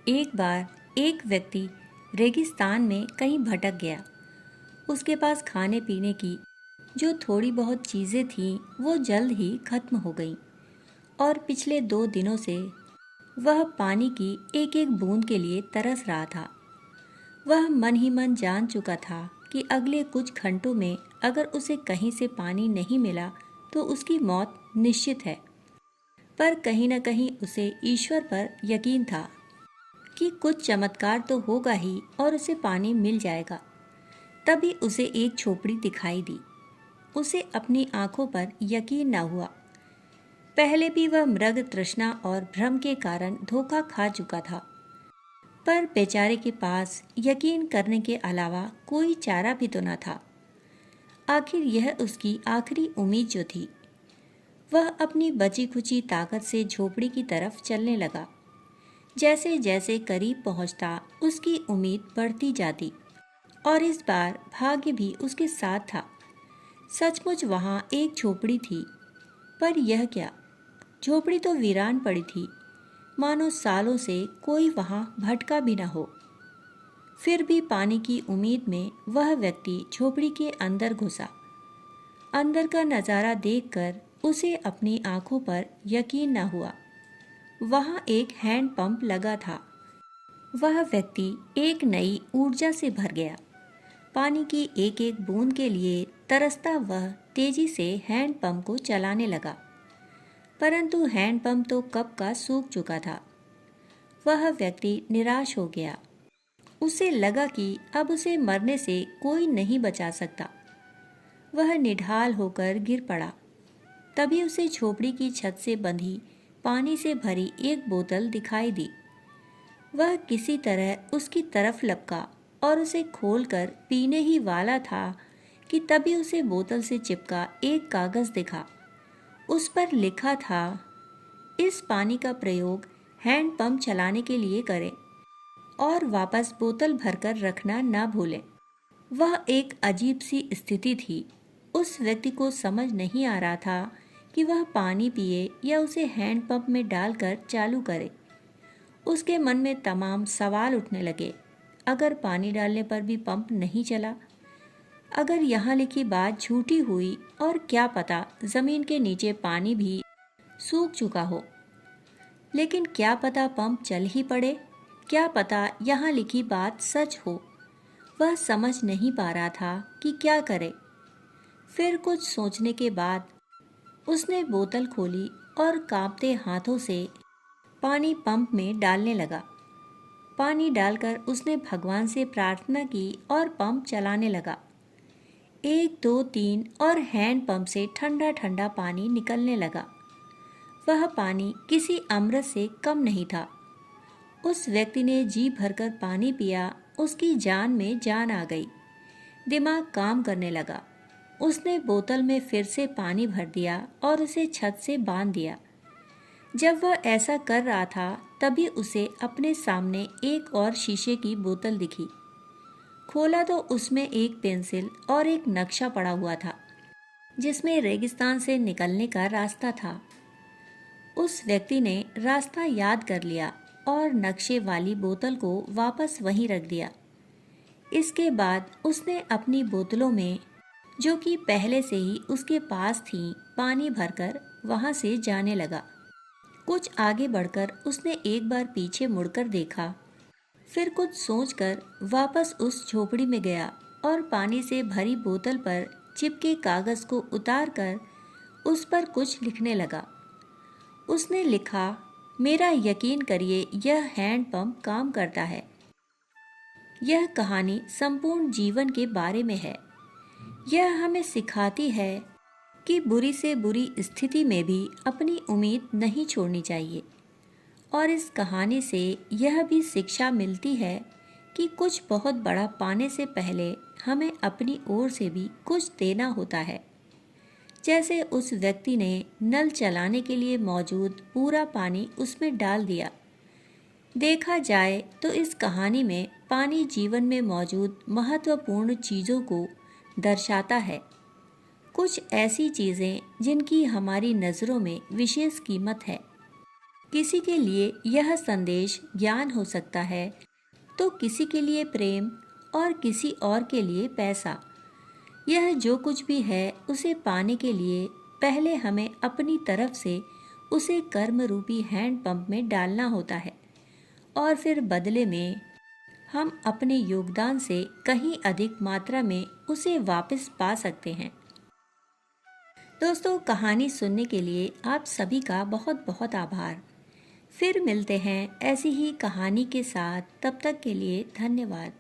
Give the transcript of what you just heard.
एक बार एक व्यक्ति रेगिस्तान में कहीं भटक गया। उसके पास खाने पीने की जो थोड़ी बहुत चीज़ें थीं वो जल्द ही खत्म हो गईं और पिछले 2 दिनों से वह पानी की एक एक बूंद के लिए तरस रहा था। वह मन ही मन जान चुका था कि अगले कुछ घंटों में अगर उसे कहीं से पानी नहीं मिला तो उसकी मौत निश्चित है। पर कहीं न कहीं उसे ईश्वर पर यकीन था कि कुछ चमत्कार तो होगा ही और उसे पानी मिल जाएगा। तभी उसे एक झोपड़ी दिखाई दी। उसे अपनी आंखों पर यकीन न हुआ। पहले भी वह मृग तृष्णा और भ्रम के कारण धोखा खा चुका था, पर बेचारे के पास यकीन करने के अलावा कोई चारा भी तो न था। आखिर यह उसकी आखिरी उम्मीद जो थी। वह अपनी बची खुची ताकत से झोपड़ी की तरफ चलने लगा। जैसे जैसे करीब पहुंचता उसकी उम्मीद बढ़ती जाती और इस बार भाग्य भी उसके साथ था। सचमुच वहां एक झोपड़ी थी, पर यह क्या, झोपड़ी तो वीरान पड़ी थी, मानो सालों से कोई वहां भटका भी न हो। फिर भी पानी की उम्मीद में वह व्यक्ति झोपड़ी के अंदर घुसा। अंदर का नज़ारा देखकर उसे अपनी आंखों पर यकीन न हुआ। वहां एक हैंड पंप लगा था। वह व्यक्ति एक नई ऊर्जा से भर गया। पानी की एक एक बूंद के लिए तरसता वह तेजी से हैंड पंप को चलाने लगा, परंतु हैंड पंप तो कब का सूख चुका था। वह व्यक्ति निराश हो गया। उसे लगा कि अब उसे मरने से कोई नहीं बचा सकता। वह निढाल होकर गिर पड़ा। तभी उसे झोपड़ी की छत से बंधी पानी से भरी एक बोतल दिखाई दी। वह किसी तरह उसकी तरफ लपका और उसे खोलकर पीने ही वाला था कि तभी उसे बोतल से चिपका एक कागज़ दिखा। उस पर लिखा था, इस पानी का प्रयोग हैंड पंप चलाने के लिए करें और वापस बोतल भरकर रखना ना भूलें। वह एक अजीब सी स्थिति थी। उस व्यक्ति को समझ नहीं आ रहा था कि वह पानी पिए या उसे हैंड पंप में डालकर चालू करे। उसके मन में तमाम सवाल उठने लगे। अगर पानी डालने पर भी पंप नहीं चला, अगर यहाँ लिखी बात झूठी हुई और क्या पता ज़मीन के नीचे पानी भी सूख चुका हो। लेकिन क्या पता पंप चल ही पड़े, क्या पता यहाँ लिखी बात सच हो। वह समझ नहीं पा रहा था कि क्या करे। फिर कुछ सोचने के बाद उसने बोतल खोली और कांपते हाथों से पानी पंप में डालने लगा। पानी डालकर उसने भगवान से प्रार्थना की और पंप चलाने लगा। 1 2 3 और हैंड पंप से ठंडा ठंडा पानी निकलने लगा। वह पानी किसी अमृत से कम नहीं था। उस व्यक्ति ने जी भरकर पानी पिया। उसकी जान में जान आ गई। दिमाग काम करने लगा। उसने बोतल में फिर से पानी भर दिया और उसे छत से बांध दिया। जब वह ऐसा कर रहा था तभी उसे अपने सामने एक और शीशे की बोतल दिखी। खोला तो उसमें एक पेंसिल और एक नक्शा पड़ा हुआ था, जिसमें रेगिस्तान से निकलने का रास्ता था। उस व्यक्ति ने रास्ता याद कर लिया और नक्शे वाली बोतल को वापस वहीं रख दिया। इसके बाद उसने अपनी बोतलों में, जो कि पहले से ही उसके पास थीं, पानी भरकर वहां से जाने लगा। कुछ आगे बढ़कर उसने एक बार पीछे मुड़कर देखा, फिर कुछ सोचकर वापस उस झोपड़ी में गया और पानी से भरी बोतल पर चिपके कागज़ को उतारकर उस पर कुछ लिखने लगा। उसने लिखा, मेरा यकीन करिए यह हैंड पंप काम करता है। यह कहानी संपूर्ण जीवन के बारे में है। यह हमें सिखाती है कि बुरी से बुरी स्थिति में भी अपनी उम्मीद नहीं छोड़नी चाहिए। और इस कहानी से यह भी शिक्षा मिलती है कि कुछ बहुत बड़ा पाने से पहले हमें अपनी ओर से भी कुछ देना होता है। जैसे उस व्यक्ति ने नल चलाने के लिए मौजूद पूरा पानी उसमें डाल दिया। देखा जाए तो इस कहानी में पानी जीवन में मौजूद महत्वपूर्ण चीज़ों को दर्शाता है। कुछ ऐसी चीज़ें जिनकी हमारी नज़रों में विशेष कीमत है। किसी के लिए यह संदेश ज्ञान हो सकता है, तो किसी के लिए प्रेम और किसी और के लिए पैसा। यह जो कुछ भी है उसे पाने के लिए पहले हमें अपनी तरफ से उसे कर्म रूपी हैंड पंप में डालना होता है और फिर बदले में हम अपने योगदान से कहीं अधिक मात्रा में उसे वापस पा सकते हैं। दोस्तों, कहानी सुनने के लिए आप सभी का बहुत बहुत आभार। फिर मिलते हैं ऐसी ही कहानी के साथ। तब तक के लिए धन्यवाद।